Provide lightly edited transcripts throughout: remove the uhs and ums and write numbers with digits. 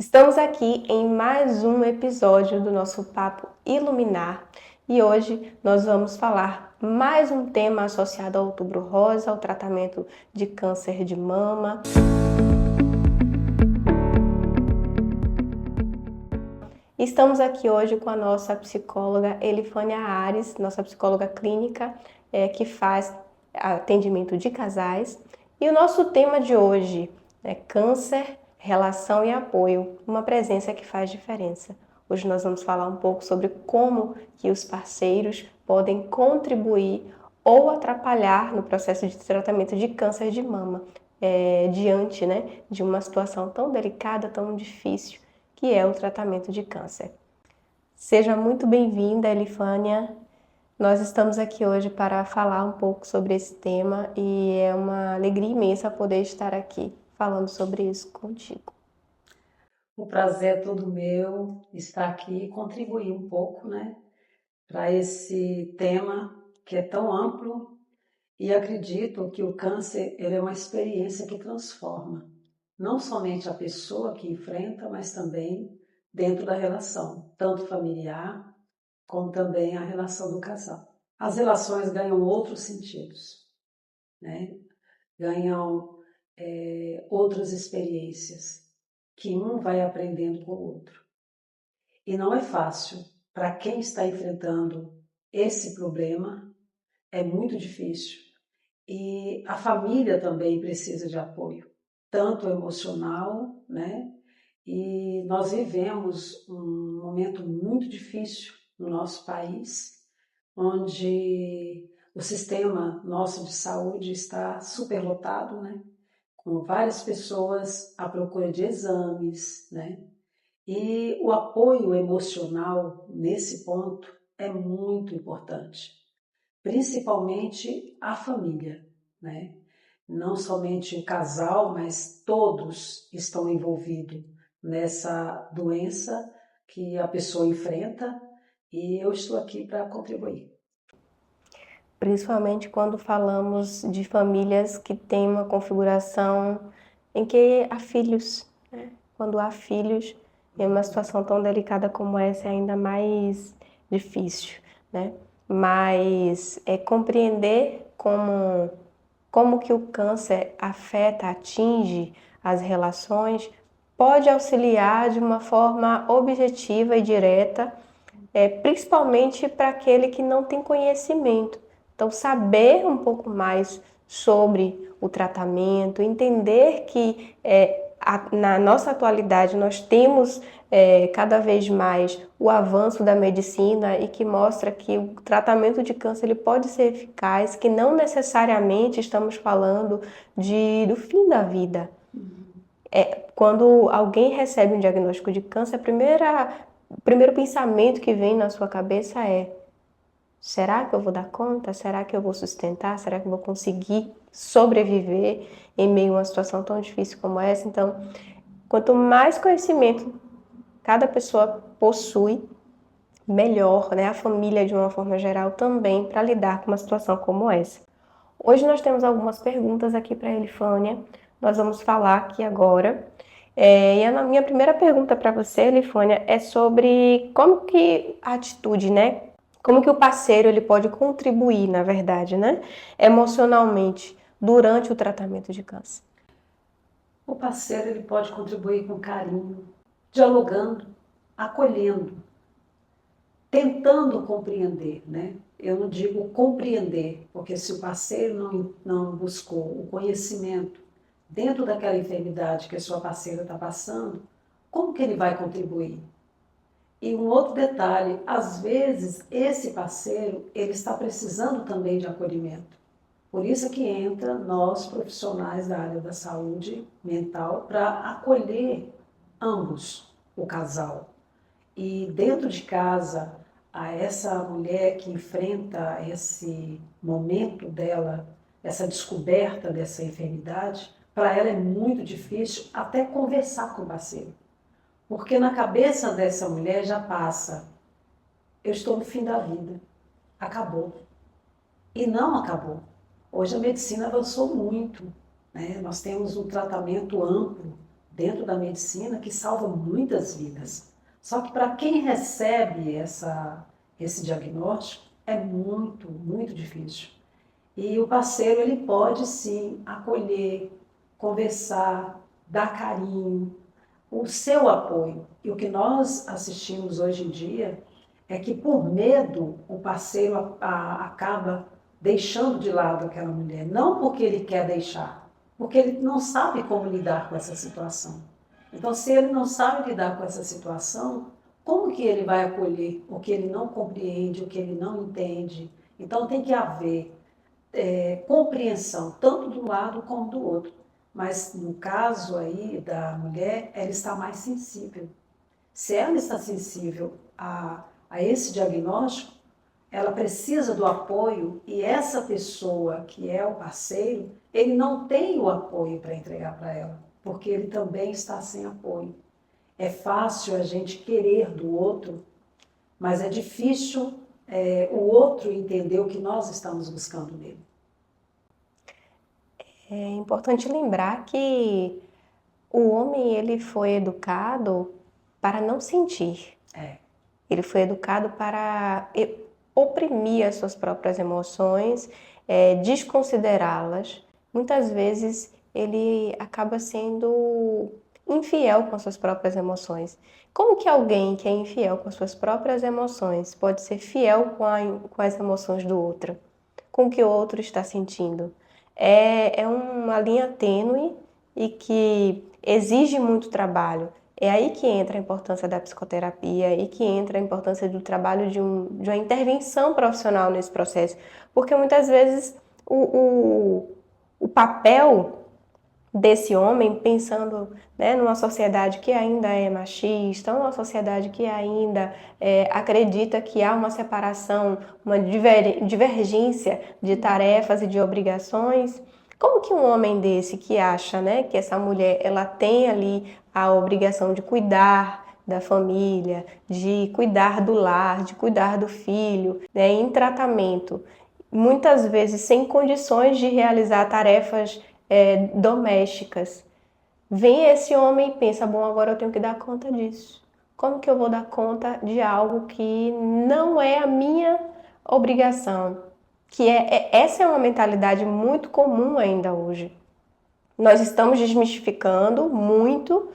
Estamos aqui em mais um episódio do nosso Papo Iluminar e hoje nós vamos falar mais um tema associado ao Outubro Rosa, ao tratamento de câncer de mama. Estamos aqui hoje com a nossa psicóloga Elifânia Ares, nossa psicóloga clínica, que faz atendimento de casais. E o nosso tema de hoje é câncer, relação e apoio, uma presença que faz diferença. Hoje nós vamos falar um pouco sobre como que os parceiros podem contribuir ou atrapalhar no processo de tratamento de câncer de mama, diante, de uma situação tão delicada, tão difícil, que é o tratamento de câncer. Seja muito bem-vinda, Elifânia. Nós estamos aqui hoje para falar um pouco sobre esse tema e é uma alegria imensa poder estar aqui falando sobre isso contigo. O prazer é todo meu estar aqui e contribuir um pouco, para esse tema que é tão amplo e acredito que o câncer ele é uma experiência que transforma, não somente a pessoa que enfrenta, mas também dentro da relação, tanto familiar como também a relação do casal. As relações ganham outros sentidos, ganham outras experiências que um vai aprendendo com o outro. E não é fácil para quem está enfrentando esse problema, é muito difícil. E a família também precisa de apoio, tanto emocional, E nós vivemos um momento muito difícil no nosso país, onde o sistema nosso de saúde está superlotado, Com várias pessoas à procura de exames, E o apoio emocional nesse ponto é muito importante, principalmente a família, Não somente o casal, mas todos estão envolvidos nessa doença que a pessoa enfrenta e eu estou aqui para contribuir. Principalmente quando falamos de famílias que têm uma configuração em que há filhos, Quando há filhos, em uma situação tão delicada como essa é ainda mais difícil, Mas é compreender como que o câncer afeta, atinge as relações, pode auxiliar de uma forma objetiva e direta, principalmente para aquele que não tem conhecimento. Então, saber um pouco mais sobre o tratamento, entender que na nossa atualidade nós temos cada vez mais o avanço da medicina e que mostra que o tratamento de câncer ele pode ser eficaz, que não necessariamente estamos falando do fim da vida. Quando alguém recebe um diagnóstico de câncer, o primeiro pensamento que vem na sua cabeça é: será que eu vou dar conta? Será que eu vou sustentar? Será que eu vou conseguir sobreviver em meio a uma situação tão difícil como essa? Então, quanto mais conhecimento cada pessoa possui, melhor, A família, de uma forma geral, também para lidar com uma situação como essa. Hoje nós temos algumas perguntas aqui para a Elifânia. Nós vamos falar aqui agora. E a minha primeira pergunta para você, Elifânia, é sobre como que a atitude, Como que o parceiro ele pode contribuir, na verdade, emocionalmente durante o tratamento de câncer? O parceiro ele pode contribuir com carinho, dialogando, acolhendo, tentando compreender, Eu não digo compreender, porque se o parceiro não buscou o conhecimento dentro daquela enfermidade que a sua parceira está passando, como que ele vai contribuir? E um outro detalhe, às vezes esse parceiro ele está precisando também de acolhimento. Por isso que entra nós profissionais da área da saúde mental para acolher ambos, o casal. E dentro de casa, a essa mulher que enfrenta esse momento dela, essa descoberta dessa enfermidade, para ela é muito difícil até conversar com o parceiro. Porque na cabeça dessa mulher já passa: eu estou no fim da vida, acabou. E não acabou. Hoje a medicina avançou muito, Nós temos um tratamento amplo dentro da medicina que salva muitas vidas. Só que para quem recebe esse diagnóstico é muito, muito difícil. E o parceiro ele pode sim acolher, conversar, dar carinho, o seu apoio. E o que nós assistimos hoje em dia é que por medo o parceiro acaba deixando de lado aquela mulher, não porque ele quer deixar, porque ele não sabe como lidar com essa situação. Então, se ele não sabe lidar com essa situação, como que ele vai acolher o que ele não compreende, o que ele não entende? Então, tem que haver compreensão, tanto do lado como do outro. Mas no caso aí da mulher, ela está mais sensível. Se ela está sensível a esse diagnóstico, ela precisa do apoio e essa pessoa que é o parceiro, ele não tem o apoio para entregar para ela, porque ele também está sem apoio. É fácil a gente querer do outro, mas é difícil o outro entender o que nós estamos buscando nele. É importante lembrar que o homem ele foi educado para não sentir. Ele foi educado para oprimir as suas próprias emoções, desconsiderá-las. Muitas vezes ele acaba sendo infiel com as suas próprias emoções. Como que alguém que é infiel com as suas próprias emoções pode ser fiel com as emoções do outro? Com o que o outro está sentindo? É uma linha tênue e que exige muito trabalho. É aí que entra a importância da psicoterapia, é aí que entra a importância do trabalho de uma intervenção profissional nesse processo. Porque muitas vezes o papel desse homem, pensando, né, numa sociedade que ainda é machista, numa sociedade que ainda acredita que há uma separação, uma divergência de tarefas e de obrigações. Como que um homem desse que acha, né, que essa mulher ela tem ali a obrigação de cuidar da família, de cuidar do lar, de cuidar do filho, né, em tratamento, muitas vezes sem condições de realizar tarefas domésticas. Vem esse homem e pensa, bom, agora eu tenho que dar conta disso. Como que eu vou dar conta de algo que não é a minha obrigação? Essa é uma mentalidade muito comum ainda hoje. Nós estamos desmistificando muito,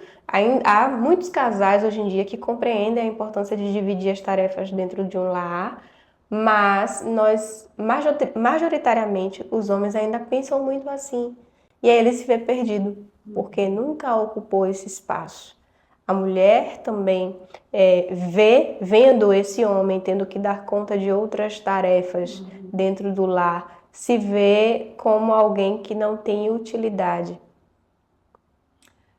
há muitos casais hoje em dia que compreendem a importância de dividir as tarefas dentro de um lar, mas majoritariamente, os homens ainda pensam muito assim. E aí ele se vê perdido, porque nunca ocupou esse espaço. A mulher também vendo esse homem tendo que dar conta de outras tarefas dentro do lar, se vê como alguém que não tem utilidade.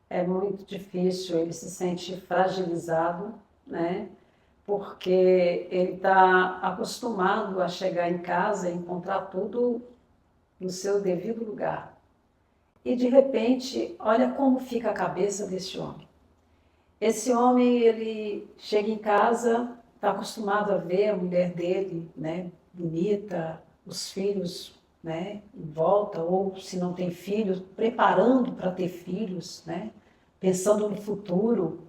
É muito difícil, ele se sente fragilizado, né? Porque ele está acostumado a chegar em casa e encontrar tudo no seu devido lugar. E de repente, olha como fica a cabeça desse homem. Esse homem, ele chega em casa, está acostumado a ver a mulher dele, né, bonita, os filhos, né, em volta, ou se não tem filhos, preparando para ter filhos, né, pensando no futuro.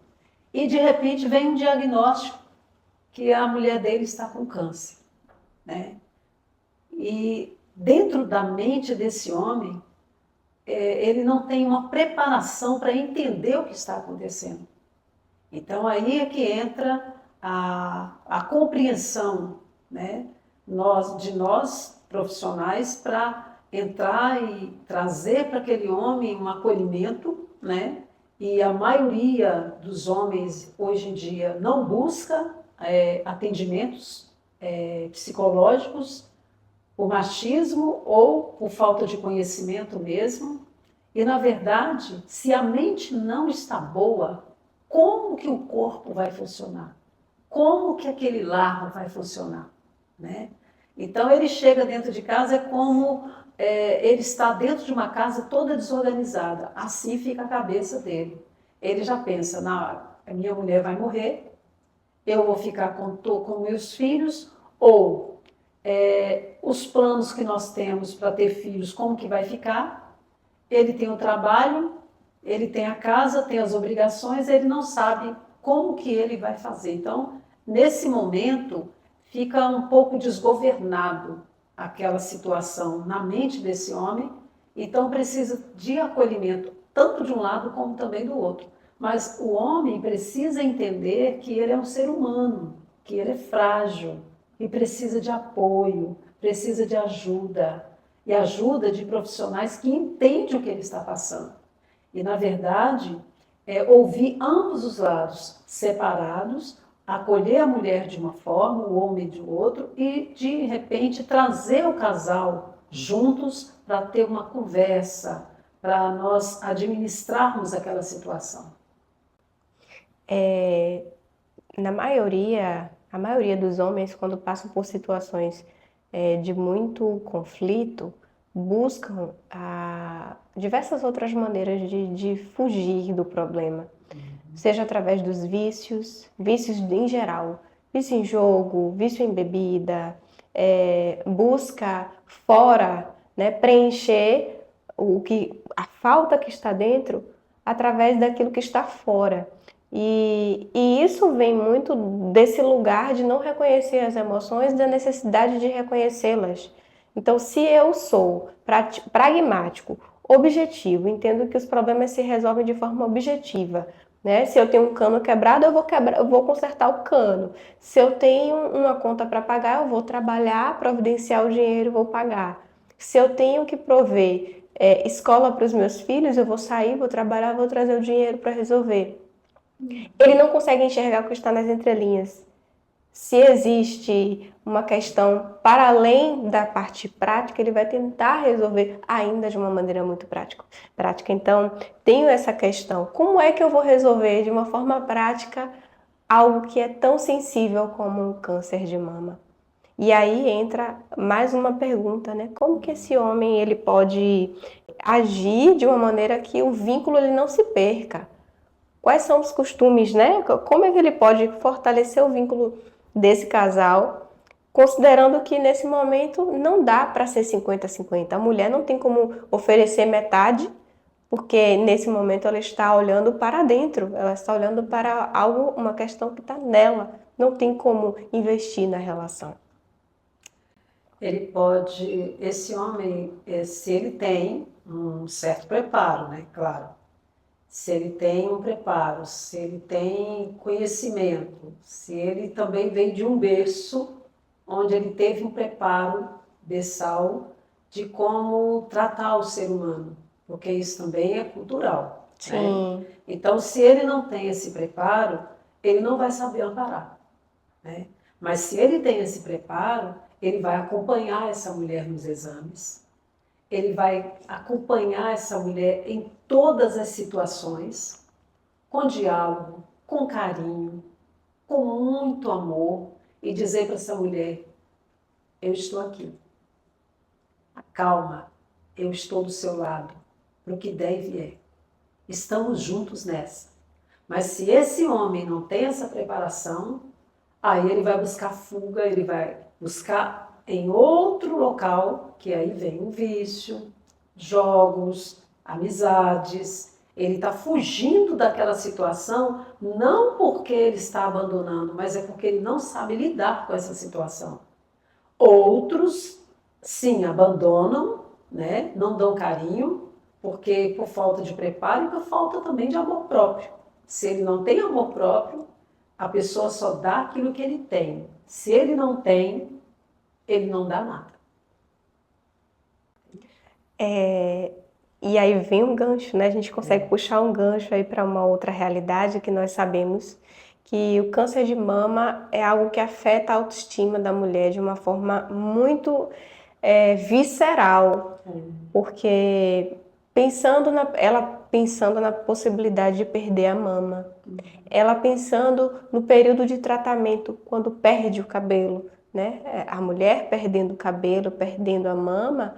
E de repente vem um diagnóstico que a mulher dele está com câncer, né? E dentro da mente desse homem, ele não tem uma preparação para entender o que está acontecendo. Então aí é que entra a compreensão, né, de nós profissionais para entrar e trazer para aquele homem um acolhimento, né? E a maioria dos homens hoje em dia não busca atendimentos psicológicos por machismo ou por falta de conhecimento mesmo. E na verdade, se a mente não está boa, como que o corpo vai funcionar? Como que aquele lar vai funcionar? Né? Então ele chega dentro de casa, é como ele está dentro de uma casa toda desorganizada. Assim fica a cabeça dele. Ele já pensa, a minha mulher vai morrer, eu vou ficar com meus filhos, ou os planos que nós temos para ter filhos, como que vai ficar? Ele tem um trabalho, Ele tem a casa, tem as obrigações, ele não sabe como que ele vai fazer. Então, nesse momento, fica um pouco desgovernado aquela situação na mente desse homem, então precisa de acolhimento, tanto de um lado como também do outro. Mas o homem precisa entender que ele é um ser humano, que ele é frágil e precisa de apoio, precisa de ajuda, e ajuda de profissionais que entendem o que ele está passando. E, na verdade, ouvir ambos os lados separados, acolher a mulher de uma forma, o homem de outro, e, de repente, trazer o casal juntos para ter uma conversa, para nós administrarmos aquela situação. A maioria dos homens, quando passam por situações de muito conflito, buscam diversas outras maneiras de fugir do problema. Seja através dos vícios em geral, vício em jogo, vício em bebida, busca fora, né, preencher a falta que está dentro através daquilo que está fora. E isso vem muito desse lugar de não reconhecer as emoções, da necessidade de reconhecê-las. Então, se eu sou pragmático, objetivo, entendo que os problemas se resolvem de forma objetiva, né? Se eu tenho um cano quebrado, eu vou consertar o cano. Se eu tenho uma conta para pagar, eu vou trabalhar, providenciar o dinheiro e vou pagar. Se eu tenho que prover escola para os meus filhos, eu vou sair, vou trabalhar, vou trazer o dinheiro para resolver. Ele não consegue enxergar o que está nas entrelinhas. Se existe uma questão para além da parte prática, ele vai tentar resolver ainda de uma maneira muito prática. Então, tenho essa questão. Como é que eu vou resolver de uma forma prática algo que é tão sensível como um câncer de mama? E aí entra mais uma pergunta, né? Como que esse homem ele pode agir de uma maneira que o vínculo ele não se perca? Quais são os costumes, né? Como é que ele pode fortalecer o vínculo desse casal, considerando que nesse momento não dá para ser 50-50. A mulher não tem como oferecer metade, porque nesse momento ela está olhando para dentro, ela está olhando para algo, uma questão que está nela. Não tem como investir na relação. Ele pode, esse homem, se ele tem um certo preparo, né? Claro. Se ele tem um preparo, se ele tem conhecimento, se ele também veio de um berço onde ele teve um preparo berçal de como tratar o ser humano, porque isso também é cultural. Sim. Né? Então, se ele não tem esse preparo, ele não vai saber amparar. Né? Mas se ele tem esse preparo, ele vai acompanhar essa mulher nos exames, ele vai acompanhar essa mulher em todas as situações, com diálogo, com carinho, com muito amor, e dizer para essa mulher: eu estou aqui, calma, eu estou do seu lado, para o que der e vier. Estamos juntos nessa. Mas se esse homem não tem essa preparação, aí ele vai buscar fuga, ele vai buscar em outro local, que aí vem o vício, jogos, amizades. Ele está fugindo daquela situação, não porque ele está abandonando, mas é porque ele não sabe lidar com essa situação. Outros, sim, abandonam, né? Não dão carinho, porque por falta de preparo e por falta também de amor próprio. Se ele não tem amor próprio, a pessoa só dá aquilo que ele tem. Se ele não tem, ele não dá nada. E aí vem um gancho, né? A gente consegue puxar um gancho aí para uma outra realidade que nós sabemos que o câncer de mama é algo que afeta a autoestima da mulher de uma forma muito visceral, porque ela pensando na possibilidade de perder a mama, ela pensando no período de tratamento, quando perde o cabelo, né? A mulher perdendo o cabelo, perdendo a mama,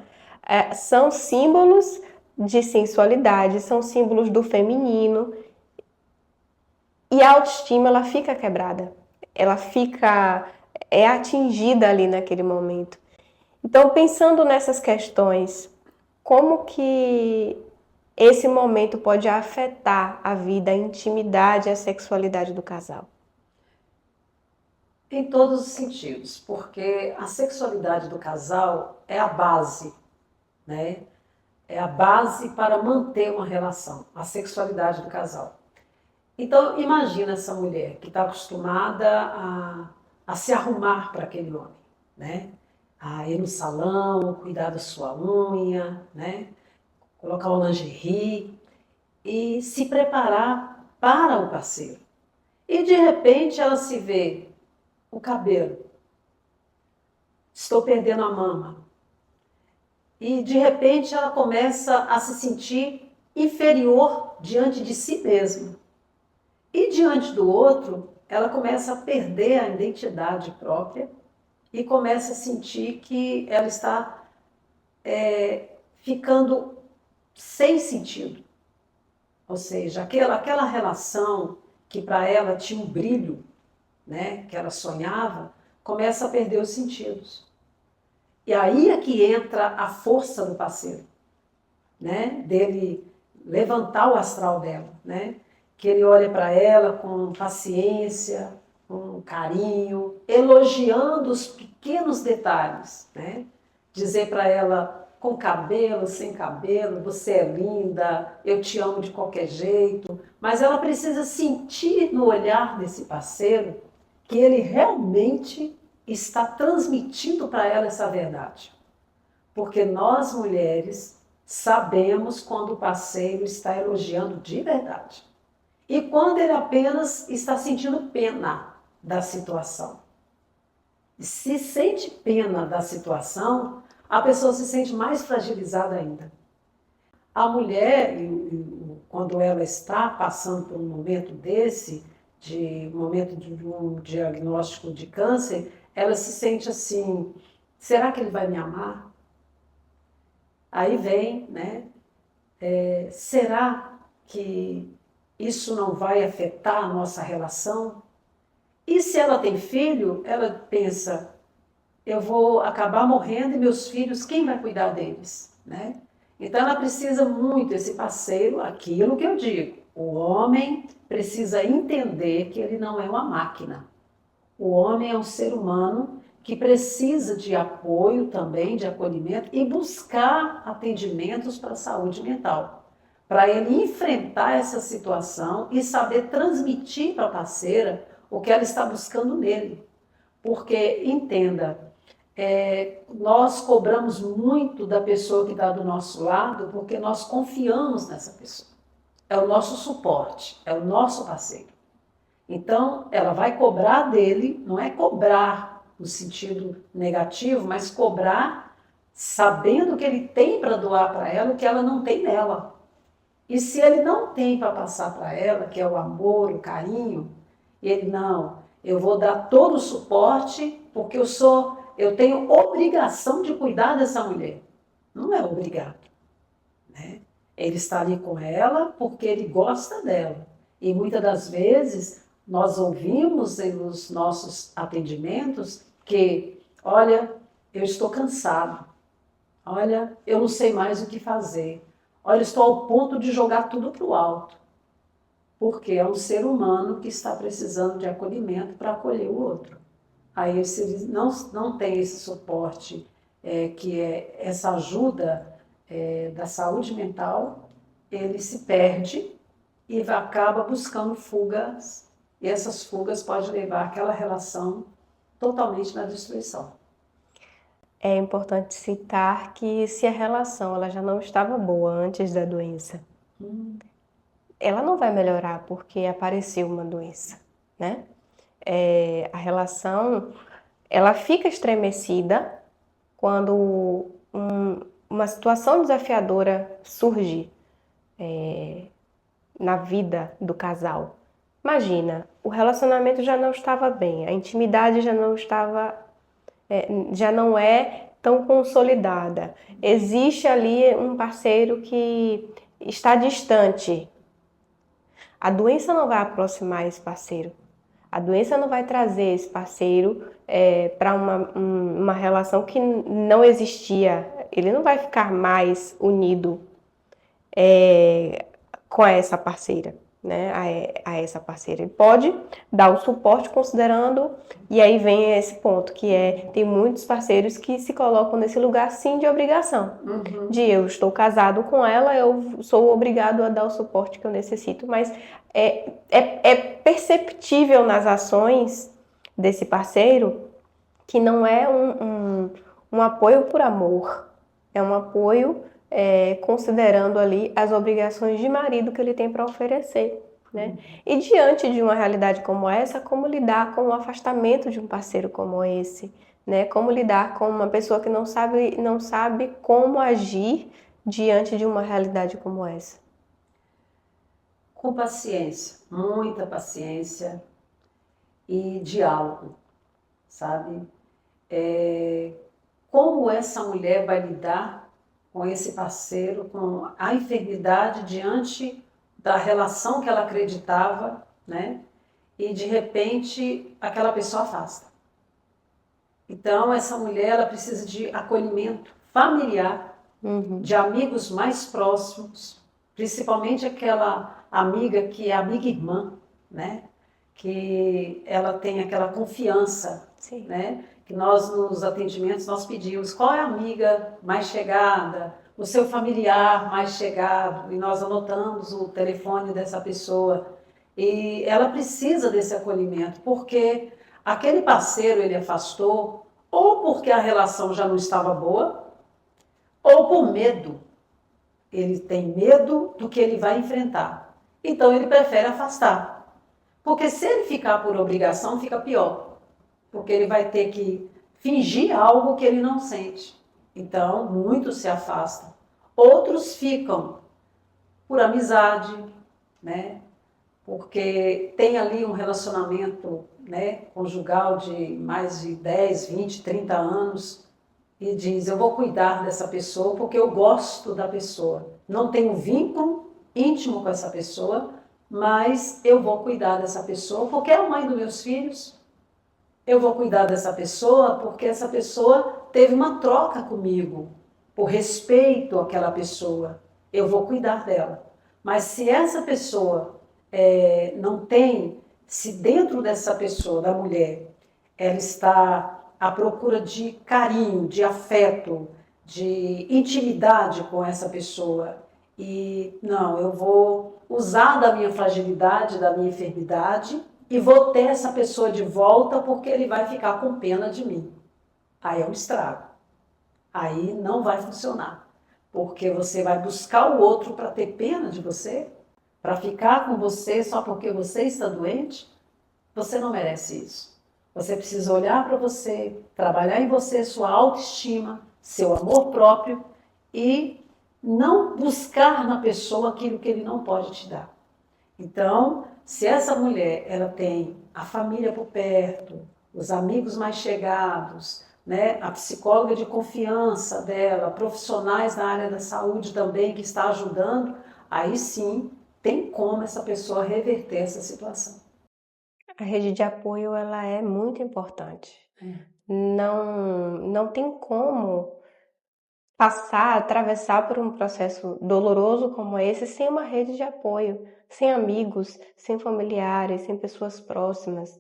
são símbolos de sensualidade, são símbolos do feminino, e a autoestima ela fica quebrada, ela é atingida ali naquele momento. Então, pensando nessas questões, como que esse momento pode afetar a vida, a intimidade e a sexualidade do casal? Em todos os sentidos, porque a sexualidade do casal é a base, né? É a base para manter uma relação, a sexualidade do casal. Então, imagina essa mulher que está acostumada a se arrumar para aquele homem, né? A ir no salão, cuidar da sua unha, né? Colocar o lingerie e se preparar para o parceiro. E de repente ela se vê o cabelo, estou perdendo a mama. E de repente ela começa a se sentir inferior diante de si mesma. E diante do outro, ela começa a perder a identidade própria e começa a sentir que ela está ficando sem sentido. Ou seja, aquela relação que para ela tinha um brilho, né, que ela sonhava, começa a perder os sentidos. E aí é que entra a força do parceiro, né, dele levantar o astral dela, né, que ele olha para ela com paciência, com carinho, elogiando os pequenos detalhes, né, dizer para ela com cabelo, sem cabelo, você é linda, eu te amo de qualquer jeito, mas ela precisa sentir no olhar desse parceiro que ele realmente está transmitindo para ela essa verdade. Porque nós mulheres sabemos quando o parceiro está elogiando de verdade e quando ele apenas está sentindo pena da situação. Se sente pena da situação, a pessoa se sente mais fragilizada ainda. A mulher, quando ela está passando por um momento desse, de um diagnóstico de câncer, ela se sente assim, será que ele vai me amar? Aí vem, né? Será que isso não vai afetar a nossa relação? E se ela tem filho, ela pensa, eu vou acabar morrendo e meus filhos, quem vai cuidar deles? Né? Então ela precisa muito, esse parceiro, aquilo que eu digo, o homem precisa entender que ele não é uma máquina. O homem é um ser humano que precisa de apoio também, de acolhimento e buscar atendimentos para a saúde mental, para ele enfrentar essa situação e saber transmitir para a parceira o que ela está buscando nele. Porque, entenda, nós cobramos muito da pessoa que está do nosso lado porque nós confiamos nessa pessoa. É o nosso suporte, é o nosso parceiro. Então, ela vai cobrar dele, não é cobrar no sentido negativo, mas cobrar sabendo que ele tem para doar para ela o que ela não tem nela. E se ele não tem para passar para ela, que é o amor, o carinho, ele não, eu vou dar todo o suporte porque eu tenho obrigação de cuidar dessa mulher. Não é obrigado, né? Ele está ali com ela porque ele gosta dela. E muitas das vezes nós ouvimos nos nossos atendimentos que, olha, eu estou cansado. Olha, eu não sei mais o que fazer. Olha, estou ao ponto de jogar tudo para o alto. Porque é um ser humano que está precisando de acolhimento para acolher o outro. Aí, se ele não tem esse suporte, que é essa ajuda da saúde mental, ele se perde e acaba buscando fugas, e essas fugas podem levar aquela relação totalmente na destruição. É importante citar que se a relação ela já não estava boa antes da doença, ela não vai melhorar porque apareceu uma doença, né? A relação ela fica estremecida quando uma situação desafiadora surge na vida do casal. Imagina, o relacionamento já não estava bem, a intimidade já não estava, já não é tão consolidada. Existe ali um parceiro que está distante. A doença não vai aproximar esse parceiro. A doença não vai trazer esse parceiro para uma relação que não existia. Ele não vai ficar mais unido. com essa parceira, né? A essa parceira. Ele pode dar o suporte considerando, e aí vem esse ponto, que tem muitos parceiros que se colocam nesse lugar sim de obrigação. De eu estou casado com ela, eu sou obrigado a dar o suporte que eu necessito, mas é perceptível nas ações desse parceiro que não é um apoio por amor, é um apoio considerando ali as obrigações de marido que ele tem para oferecer, né? E diante de uma realidade como essa, como lidar com o afastamento de um parceiro como esse, né? Como lidar com uma pessoa que não sabe como agir diante de uma realidade como essa? Com paciência, muita paciência e diálogo, sabe? Como essa mulher vai lidar com esse parceiro, com a enfermidade diante da relação que ela acreditava, né? E de repente aquela pessoa afasta. Então essa mulher ela precisa de acolhimento familiar, de amigos mais próximos, principalmente aquela amiga que é amiga irmã, né? Que ela tem aquela confiança, Sim. né? Que nós nos atendimentos nós pedimos qual é a amiga mais chegada, o seu familiar mais chegado, e nós anotamos o telefone dessa pessoa. E ela precisa desse acolhimento, porque aquele parceiro ele afastou, ou porque a relação já não estava boa, ou por medo. Ele tem medo do que ele vai enfrentar. Então ele prefere afastar. Porque se ele ficar por obrigação, fica pior. Porque ele vai ter que fingir algo que ele não sente. Então, muitos se afastam. Outros ficam por amizade, né? Porque tem ali um relacionamento, né, conjugal de mais de 10, 20, 30 anos e diz, eu vou cuidar dessa pessoa porque eu gosto da pessoa. Não tenho vínculo íntimo com essa pessoa, mas eu vou cuidar dessa pessoa porque é a mãe dos meus filhos. Eu vou cuidar dessa pessoa porque essa pessoa teve uma troca comigo, por respeito àquela pessoa. Eu vou cuidar dela. Mas se essa pessoa não tem, se dentro dessa pessoa, da mulher, ela está à procura de carinho, de afeto, de intimidade com essa pessoa, e não, eu vou usar da minha fragilidade, da minha enfermidade, e vou ter essa pessoa de volta porque ele vai ficar com pena de mim. Aí é um estrago. Aí não vai funcionar. Porque você vai buscar o outro para ter pena de você, para ficar com você só porque você está doente. Você não merece isso. Você precisa olhar para você, trabalhar em você sua autoestima, seu amor próprio e não buscar na pessoa aquilo que ele não pode te dar. Então, se essa mulher ela tem a família por perto, os amigos mais chegados, né, a psicóloga de confiança dela, profissionais na área da saúde também que está ajudando, aí sim tem como essa pessoa reverter essa situação. A rede de apoio ela é muito importante. Não tem como atravessar por um processo doloroso como esse sem uma rede de apoio, sem amigos, sem familiares, sem pessoas próximas.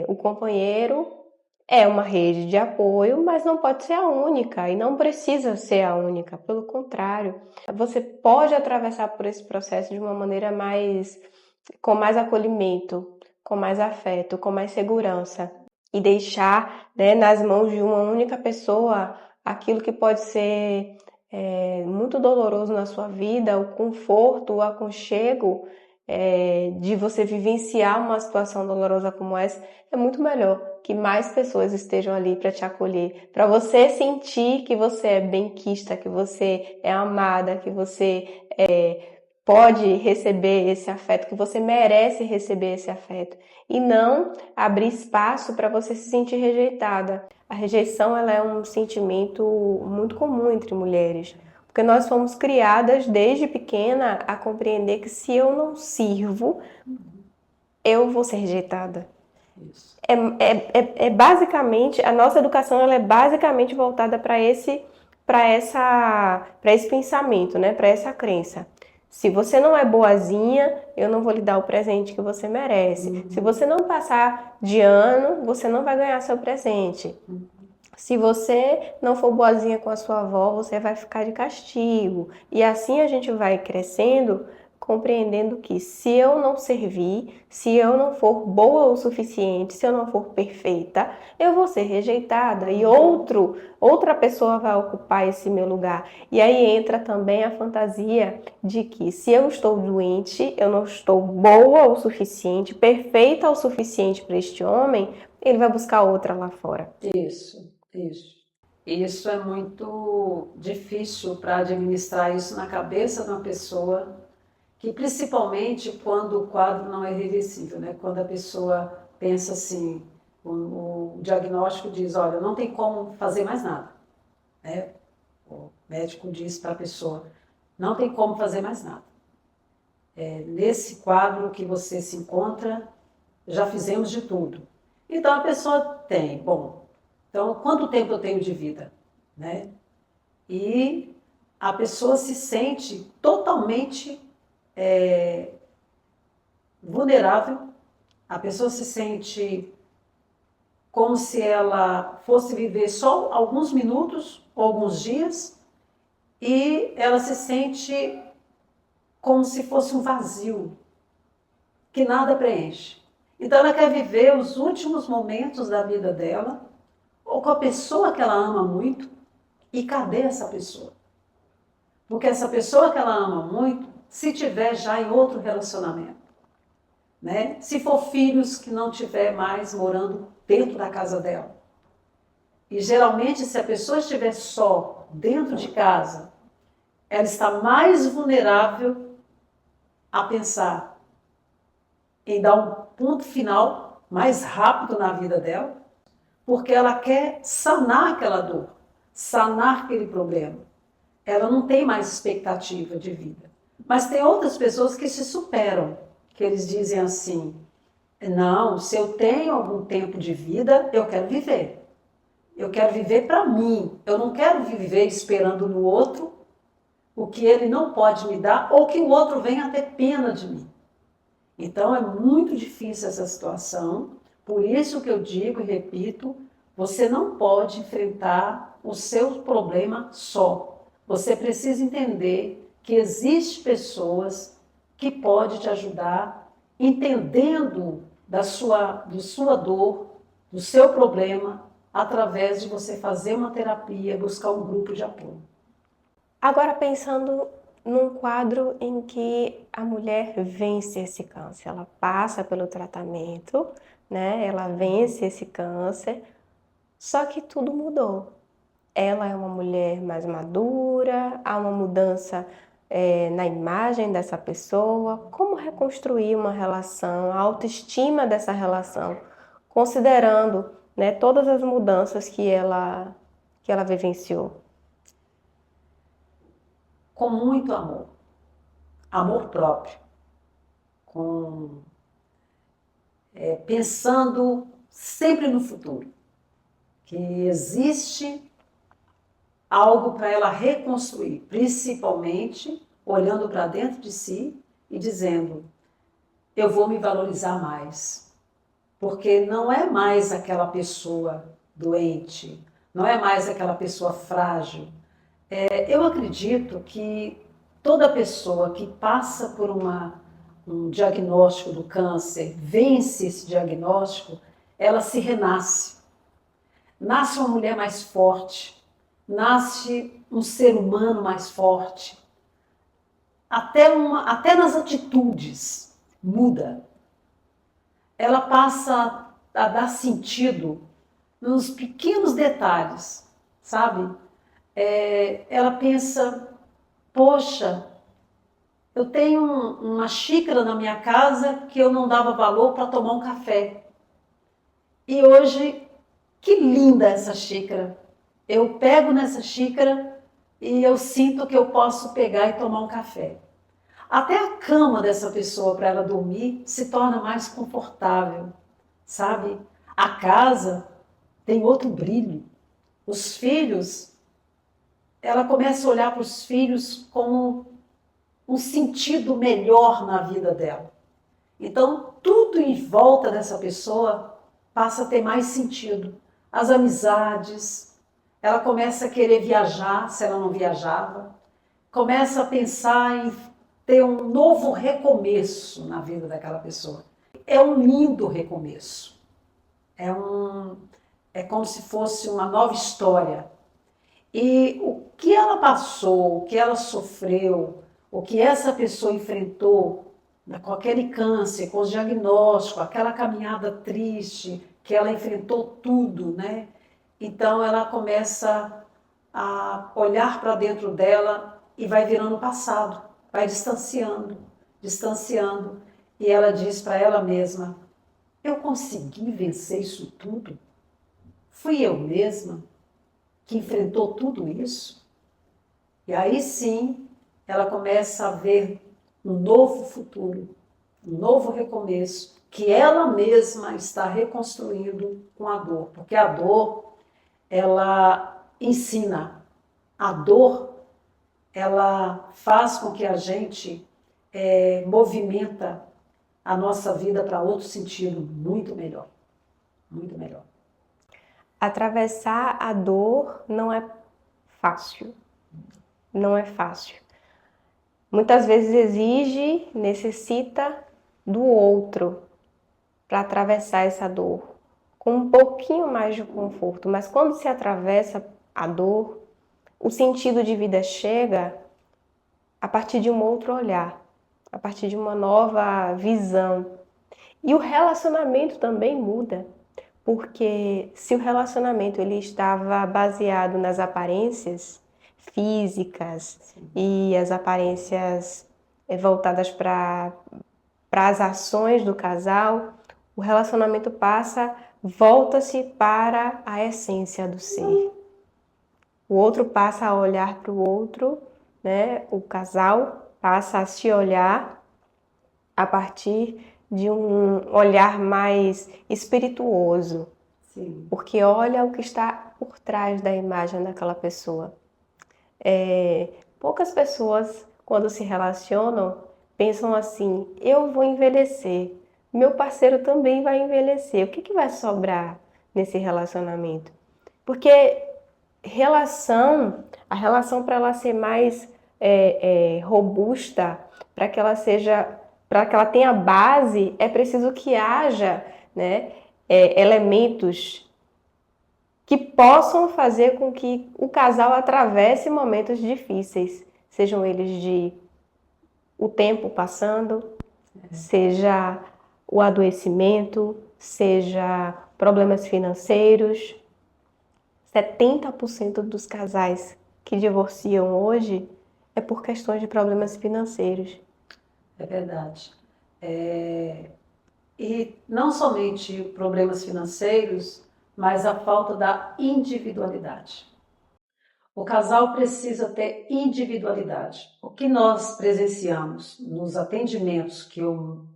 O companheiro é uma rede de apoio, mas não pode ser a única e não precisa ser a única, pelo contrário. Você pode atravessar por esse processo de uma maneira com mais acolhimento, com mais afeto, com mais segurança e deixar, né, nas mãos de uma única pessoa aquilo que pode ser muito doloroso na sua vida, o conforto, o aconchego de você vivenciar uma situação dolorosa como essa, é muito melhor que mais pessoas estejam ali para te acolher, para você sentir que você é benquista, que você é amada, que você pode receber esse afeto, que você merece receber esse afeto e não abrir espaço para você se sentir rejeitada. A rejeição ela é um sentimento muito comum entre mulheres, porque nós fomos criadas desde pequena a compreender que se eu não sirvo, eu vou ser rejeitada. Basicamente, a nossa educação ela é basicamente voltada para para esse pensamento, né? Para essa crença. Se você não é boazinha, eu não vou lhe dar o presente que você merece. Se você não passar de ano, você não vai ganhar seu presente. Se você não for boazinha com a sua avó, você vai ficar de castigo. E assim a gente vai crescendo, compreendendo que se eu não servir, se eu não for boa o suficiente, se eu não for perfeita, eu vou ser rejeitada e outra pessoa vai ocupar esse meu lugar. E aí entra também a fantasia de que se eu estou doente, eu não estou boa o suficiente, perfeita o suficiente para este homem, ele vai buscar outra lá fora. Isso, isso. Isso é muito difícil para administrar isso na cabeça de uma pessoa, que principalmente quando o quadro não é reversível, né? Quando a pessoa pensa assim, o diagnóstico diz, olha, não tem como fazer mais nada, né? O médico diz para a pessoa, não tem como fazer mais nada. Nesse quadro que você se encontra, já fizemos de tudo. Então a pessoa tem, bom, então quanto tempo eu tenho de vida, né? E a pessoa se sente totalmente vulnerável, a pessoa se sente como se ela fosse viver só alguns minutos ou alguns dias, e ela se sente como se fosse um vazio que nada preenche. Então ela quer viver os últimos momentos da vida dela ou com a pessoa que ela ama muito. E cadê essa pessoa? Porque essa pessoa que ela ama muito, se tiver já em outro relacionamento, né? Se for filhos que não tiver mais morando dentro da casa dela. E geralmente se a pessoa estiver só dentro de casa, ela está mais vulnerável a pensar em dar um ponto final mais rápido na vida dela, porque ela quer sanar aquela dor, sanar aquele problema. Ela não tem mais expectativa de vida. Mas tem outras pessoas que se superam, que eles dizem assim, não, se eu tenho algum tempo de vida, eu quero viver. Eu quero viver para mim. Eu não quero viver esperando no outro o que ele não pode me dar ou que o outro venha ter pena de mim. Então é muito difícil essa situação, por isso que eu digo e repito, você não pode enfrentar o seu problema só. Você precisa entender que existem pessoas que podem te ajudar, entendendo da sua dor, do seu problema, através de você fazer uma terapia, buscar um grupo de apoio. Agora pensando num quadro em que a mulher vence esse câncer, ela passa pelo tratamento, né? Ela vence esse câncer, só que tudo mudou. Ela é uma mulher mais madura, há uma mudança na imagem dessa pessoa. Como reconstruir uma relação, a autoestima dessa relação, considerando, né, todas as mudanças que ela vivenciou? Com muito amor, amor próprio, pensando sempre no futuro, que existe algo para ela reconstruir, principalmente olhando para dentro de si e dizendo, eu vou me valorizar mais, porque não é mais aquela pessoa doente, não é mais aquela pessoa frágil. Eu acredito que toda pessoa que passa por um diagnóstico do câncer, vence esse diagnóstico, ela se renasce. Nasce uma mulher mais forte, nasce um ser humano mais forte. Até nas atitudes muda. Ela passa a dar sentido nos pequenos detalhes, sabe? Ela pensa, poxa, eu tenho uma xícara na minha casa que eu não dava valor para tomar um café. E hoje, que linda essa xícara. Eu pego nessa xícara e eu sinto que eu posso pegar e tomar um café. Até a cama dessa pessoa para ela dormir se torna mais confortável, sabe? A casa tem outro brilho. Os filhos ela começa a olhar para os filhos como um sentido melhor na vida dela. Então, tudo em volta dessa pessoa passa a ter mais sentido. As amizades, ela começa a querer viajar, se ela não viajava, começa a pensar em ter um novo recomeço na vida daquela pessoa. É um lindo recomeço. É como se fosse uma nova história. E o que ela passou, o que ela sofreu, o que essa pessoa enfrentou com aquele câncer, com os diagnósticos, aquela caminhada triste, que ela enfrentou tudo, né? Então ela começa a olhar para dentro dela e vai virando passado, vai distanciando, distanciando. E ela diz para ela mesma: eu consegui vencer isso tudo? Fui eu mesma que enfrentou tudo isso? E aí sim, ela começa a ver um novo futuro, um novo recomeço, que ela mesma está reconstruindo com a dor. Porque a dor, ela ensina. A dor, ela faz com que a gente movimenta a nossa vida para outro sentido muito melhor. Muito melhor. Atravessar a dor não é fácil. Não é fácil. Muitas vezes exige, necessita do outro para atravessar essa dor, com um pouquinho mais de conforto. Mas quando se atravessa a dor, o sentido de vida chega a partir de um outro olhar, a partir de uma nova visão. E o relacionamento também muda, porque se o relacionamento ele estava baseado nas aparências físicas e as aparências voltadas para as ações do casal, o relacionamento volta-se para a essência do ser. O outro passa a olhar para o outro, né? O casal passa a se olhar a partir de um olhar mais espirituoso. Sim. Porque olha o que está por trás da imagem daquela pessoa. Poucas pessoas, quando se relacionam, pensam assim: eu vou envelhecer, meu parceiro também vai envelhecer, o que vai sobrar nesse relacionamento? Porque a relação para ela ser mais robusta, para que ela tenha base, é preciso que haja, né, elementos que possam fazer com que o casal atravesse momentos difíceis, sejam eles de o tempo passando, seja o adoecimento, seja problemas financeiros. 70% dos casais que divorciam hoje é por questões de problemas financeiros. É verdade. E não somente problemas financeiros, mas a falta da individualidade. O casal precisa ter individualidade. O que nós presenciamos nos atendimentos,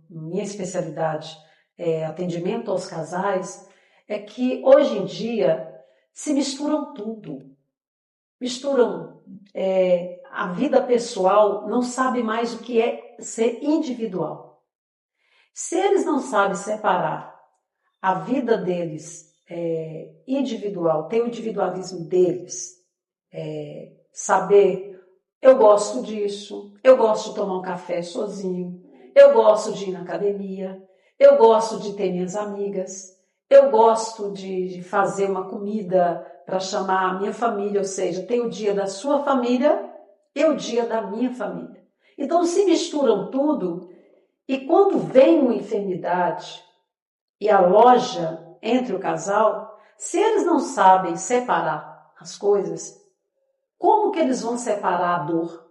minha especialidade é atendimento aos casais, é que hoje em dia se misturam tudo. Misturam a vida pessoal, não sabe mais o que é ser individual. Se eles não sabem separar a vida deles individual, tem o individualismo deles, saber, eu gosto disso, eu gosto de tomar um café sozinho, eu gosto de ir na academia, eu gosto de ter minhas amigas, eu gosto de fazer uma comida para chamar a minha família, ou seja, tem o dia da sua família e o dia da minha família. Então se misturam tudo e quando vem uma enfermidade e aloja entre o casal, se eles não sabem separar as coisas, como que eles vão separar a dor?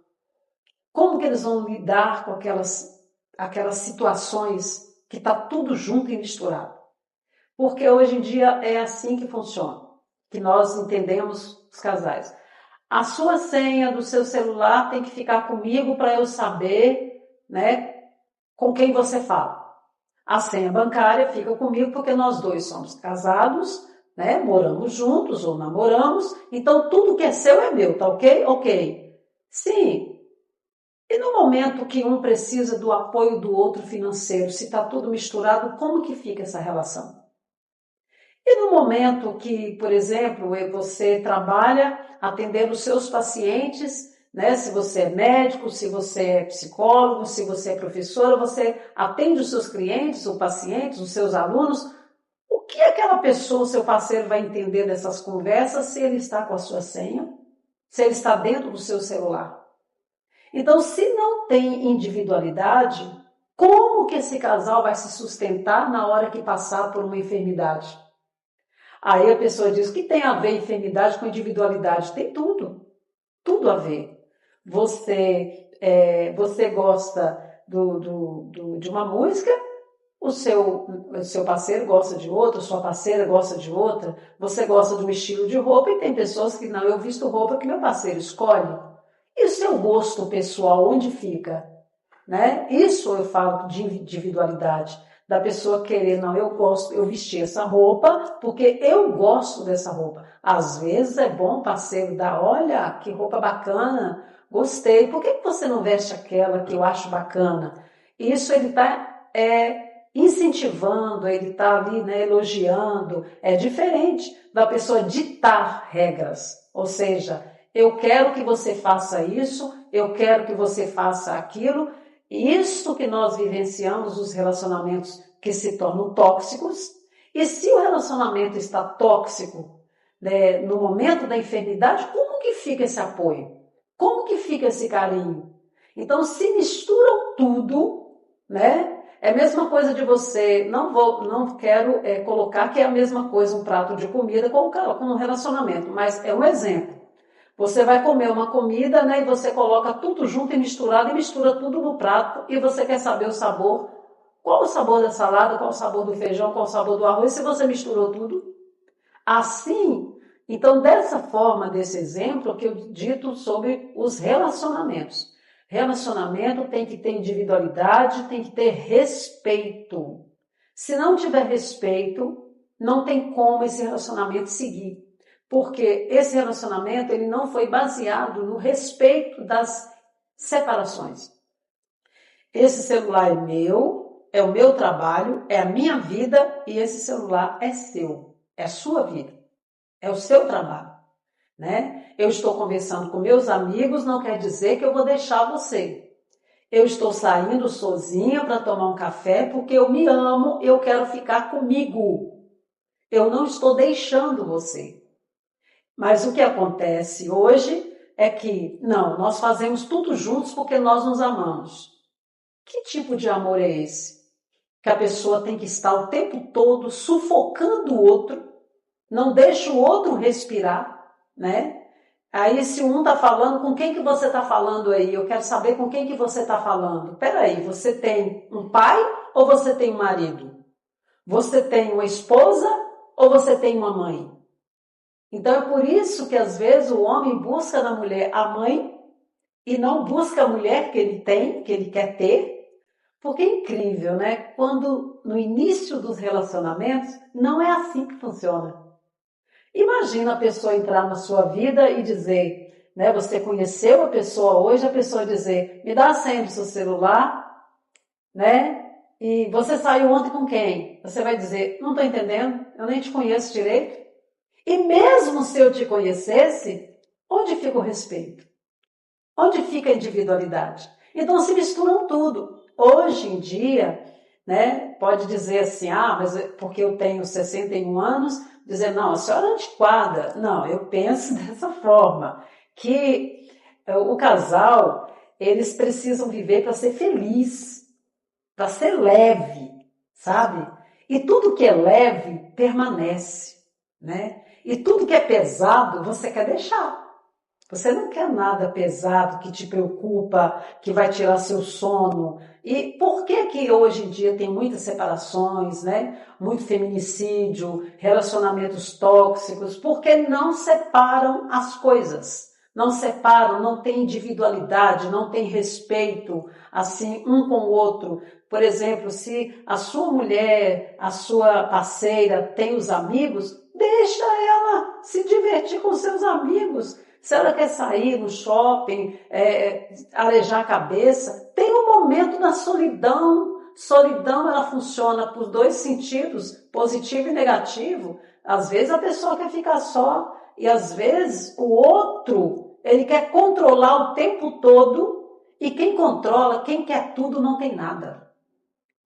Como que eles vão lidar com aquelas situações que está tudo junto e misturado? Porque hoje em dia é assim que funciona, que nós entendemos os casais. A sua senha do seu celular tem que ficar comigo para eu saber, né, com quem você fala. A senha bancária fica comigo porque nós dois somos casados, né? Moramos juntos ou namoramos, então tudo que é seu é meu, tá ok? Ok. Sim. E no momento que um precisa do apoio do outro financeiro, se está tudo misturado, como que fica essa relação? E no momento que, por exemplo, você trabalha atendendo os seus pacientes, né? Se você é médico, se você é psicólogo, se você é professora, você atende os seus clientes, os pacientes, os seus alunos. O que aquela pessoa, o seu parceiro, vai entender dessas conversas se ele está com a sua senha, se ele está dentro do seu celular? Então, se não tem individualidade, como que esse casal vai se sustentar na hora que passar por uma enfermidade? Aí a pessoa diz que tem a ver enfermidade com individualidade. Tem tudo, tudo a ver. Você gosta de uma música, o seu parceiro gosta de outra, sua parceira gosta de outra, você gosta de um estilo de roupa e tem pessoas que não, eu visto roupa que meu parceiro escolhe. E o seu gosto pessoal, onde fica? Né? Isso eu falo de individualidade, da pessoa querer, não, eu vestir essa roupa porque eu gosto dessa roupa. Às vezes é bom o parceiro dar, olha, que roupa bacana, gostei, por que você não veste aquela que eu acho bacana? Isso ele está incentivando, ele está ali, né, elogiando, é diferente da pessoa ditar regras, ou seja, eu quero que você faça isso, eu quero que você faça aquilo. Isso que nós vivenciamos, os relacionamentos que se tornam tóxicos. E se o relacionamento está tóxico, né, no momento da enfermidade, como que fica esse apoio? Como que fica esse carinho? Então, se misturam tudo, né? É a mesma coisa de você, não quero colocar que é a mesma coisa um prato de comida com um relacionamento, mas é um exemplo. Você vai comer uma comida, né, e você coloca tudo junto e misturado, e mistura tudo no prato, e você quer saber o sabor. Qual o sabor da salada, qual o sabor do feijão, qual o sabor do arroz, se você misturou tudo? Assim, então dessa forma, desse exemplo, que eu dito sobre os relacionamentos. Relacionamento tem que ter individualidade, tem que ter respeito. Se não tiver respeito, não tem como esse relacionamento seguir. Porque esse relacionamento ele não foi baseado no respeito das separações. Esse celular é o meu trabalho, é a minha vida e esse celular é seu, é a sua vida, é o seu trabalho, né? Eu estou conversando com meus amigos, não quer dizer que eu vou deixar você. Eu estou saindo sozinha para tomar um café porque eu me amo, eu quero ficar comigo. Eu não estou deixando você. Mas o que acontece hoje é que, não, nós fazemos tudo juntos porque nós nos amamos. Que tipo de amor é esse? Que a pessoa tem que estar o tempo todo sufocando o outro, não deixa o outro respirar, né? Aí se um está falando, com quem que você está falando aí? Eu quero saber com quem que você está falando. Peraí, você tem um pai ou você tem um marido? Você tem uma esposa ou você tem uma mãe? Então é por isso que às vezes o homem busca na mulher a mãe e não busca a mulher que ele tem, que ele quer ter. Porque é incrível, né? Quando no início dos relacionamentos não é assim que funciona. Imagina a pessoa entrar na sua vida e dizer, né? Você conheceu a pessoa hoje, a pessoa dizer, me dá a senha do seu celular, né? E você saiu ontem com quem? Você vai dizer, não estou entendendo, eu nem te conheço direito. E mesmo se eu te conhecesse, onde fica o respeito? Onde fica a individualidade? Então se misturam tudo. Hoje em dia, né, pode dizer assim, mas porque eu tenho 61 anos, dizer, não, a senhora é antiquada. Não, eu penso dessa forma, que o casal, eles precisam viver para ser feliz, para ser leve, sabe? E tudo que é leve permanece, né? E tudo que é pesado, você quer deixar. Você não quer nada pesado que te preocupa, que vai tirar seu sono. E por que que hoje em dia tem muitas separações, né? Muito feminicídio, relacionamentos tóxicos? Porque não separam as coisas. Não separam, não tem individualidade, não tem respeito, assim, um com o outro. Por exemplo, se a sua mulher, a sua parceira tem os amigos, Deixa ela se divertir com seus amigos. Se ela quer sair no shopping, arejar a cabeça, tem um momento da solidão. Solidão, ela funciona por dois sentidos, positivo e negativo. Às vezes a pessoa quer ficar só e às vezes o outro, ele quer controlar o tempo todo e quem controla, quem quer tudo não tem nada.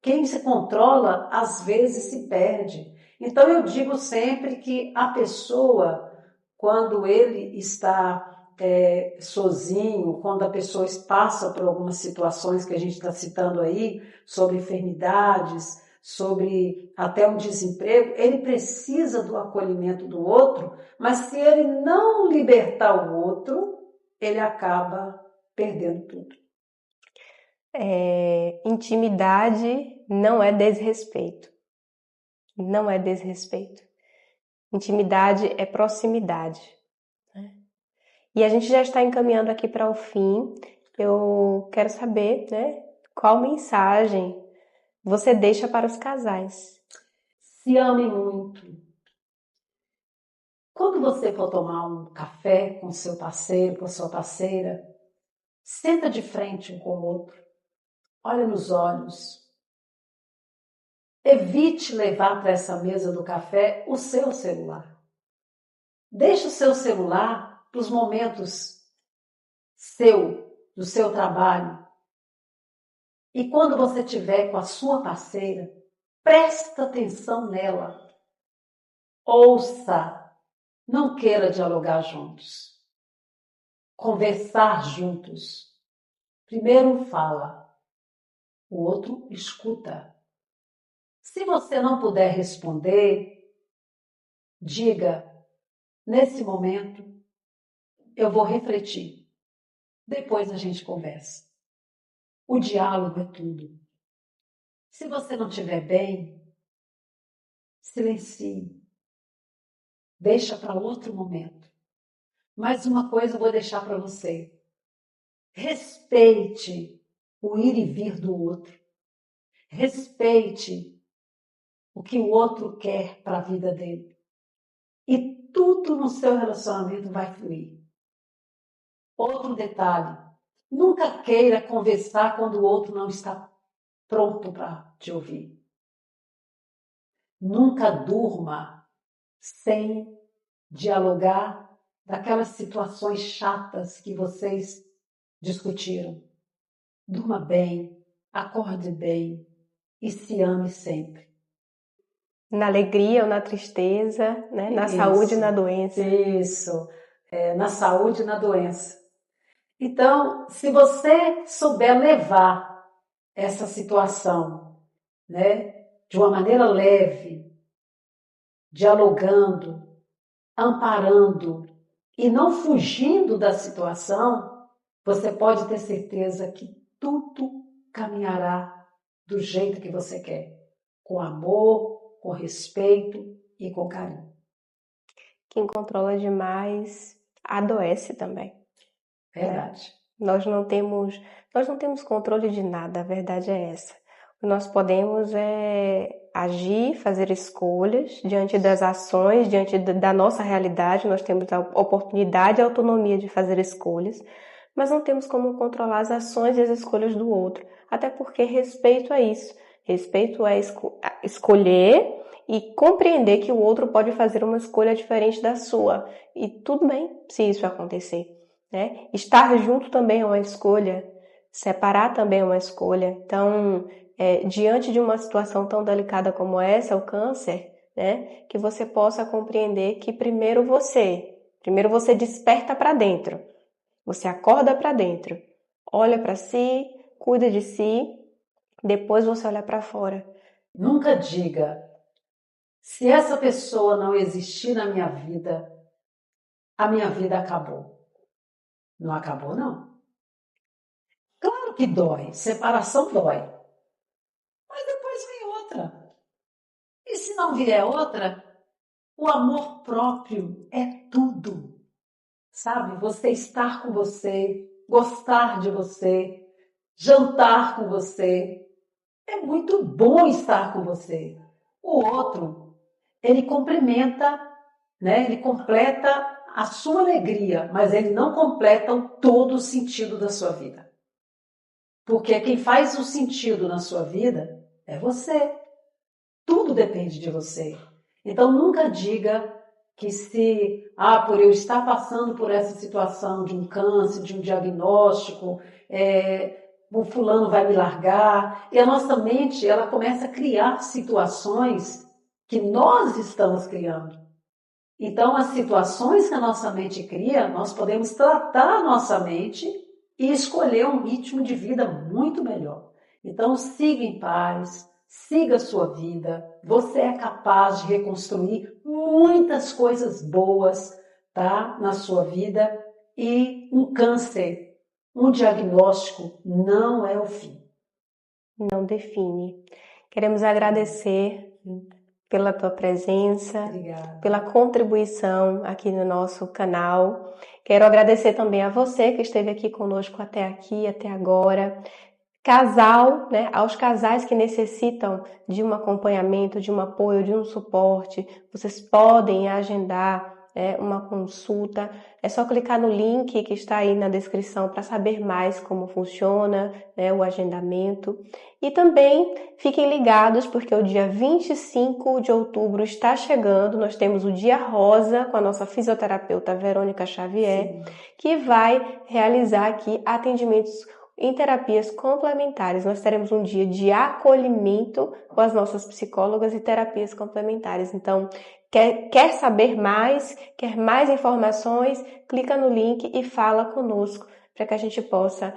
Quem se controla, às vezes se perde. Então eu digo sempre que a pessoa, quando ele está sozinho, quando a pessoa passa por algumas situações que a gente está citando aí, sobre enfermidades, sobre até um desemprego, ele precisa do acolhimento do outro, mas se ele não libertar o outro, ele acaba perdendo tudo. Intimidade não é desrespeito. Não é desrespeito. Intimidade é proximidade. Né? E a gente já está encaminhando aqui para o fim. Eu quero saber, né, qual mensagem você deixa para os casais. Se amem muito. Quando você for tomar um café com seu parceiro, com sua parceira, senta de frente um com o outro. Olha nos olhos. Evite levar para essa mesa do café o seu celular. Deixe o seu celular para os momentos do seu trabalho. E quando você estiver com a sua parceira, presta atenção nela. Ouça, não queira dialogar juntos. Conversar juntos. Primeiro fala, o outro escuta. Se você não puder responder, diga, nesse momento, eu vou refletir. Depois a gente conversa. O diálogo é tudo. Se você não estiver bem, silencie. Deixa para outro momento. Mais uma coisa eu vou deixar para você. Respeite o ir e vir do outro. Respeite o que o outro quer para a vida dele. E tudo no seu relacionamento vai fluir. Outro detalhe, nunca queira conversar quando o outro não está pronto para te ouvir. Nunca durma sem dialogar daquelas situações chatas que vocês discutiram. Durma bem, acorde bem e se ame sempre. Na alegria ou na tristeza, né? Na saúde e na doença. Isso, na saúde e na doença. Então, se você souber levar essa situação, né, de uma maneira leve, dialogando, amparando e não fugindo da situação, você pode ter certeza que tudo caminhará do jeito que você quer, com amor, com respeito e com carinho. Quem controla demais adoece também. Verdade. Nós não temos controle de nada, a verdade é essa. O que nós podemos agir, fazer escolhas diante das ações, diante da nossa realidade. Nós temos a oportunidade e a autonomia de fazer escolhas, mas não temos como controlar as ações e as escolhas do outro. Até porque respeito é isso. Respeito é escolher e compreender que o outro pode fazer uma escolha diferente da sua. E tudo bem se isso acontecer. Né? Estar junto também é uma escolha, separar também é uma escolha. Então, diante de uma situação tão delicada como essa, o câncer, né, que você possa compreender que primeiro você desperta para dentro, você acorda para dentro, olha para si, cuida de si, depois você olha para fora. Nunca diga, se essa pessoa não existir na minha vida, a minha vida acabou. Não acabou, não. Claro que dói, separação dói. Mas depois vem outra. E se não vier outra, o amor próprio é tudo. Sabe, você estar com você, gostar de você, jantar com você. É muito bom estar com você. O outro, ele complementa né? Ele completa a sua alegria, mas ele não completa todo o sentido da sua vida. Porque quem faz o sentido na sua vida é você. Tudo depende de você. Então nunca diga que por eu estar passando por essa situação de um câncer, de um diagnóstico, o fulano vai me largar. E a nossa mente, ela começa a criar situações que nós estamos criando. Então, as situações que a nossa mente cria, nós podemos tratar a nossa mente e escolher um ritmo de vida muito melhor. Então, siga em paz, siga a sua vida. Você é capaz de reconstruir muitas coisas boas, tá, na sua vida. E um câncer, um diagnóstico não é o fim. Não define. Queremos agradecer pela tua presença, Obrigada. pela contribuição aqui no nosso canal. Quero agradecer também a você que esteve aqui conosco até aqui, até agora. Casal, né, aos casais que necessitam de um acompanhamento, de um apoio, de um suporte, vocês podem agendar uma consulta. É só clicar no link que está aí na descrição para saber mais como funciona, né, o agendamento. E também fiquem ligados porque o dia 25 de outubro está chegando. Nós temos o Dia Rosa com a nossa fisioterapeuta Verônica Xavier, que vai realizar aqui atendimentos em terapias complementares. Nós teremos um dia de acolhimento com as nossas psicólogas e terapias complementares. Então, quer saber mais, quer mais informações, clica no link e fala conosco para que a gente possa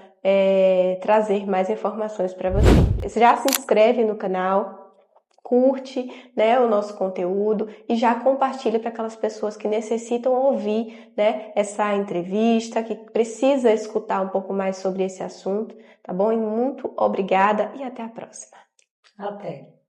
trazer mais informações para você. Já se inscreve no canal, curte, né, o nosso conteúdo e já compartilha para aquelas pessoas que necessitam ouvir, né, essa entrevista, que precisa escutar um pouco mais sobre esse assunto, tá bom? E muito obrigada e até a próxima. Até.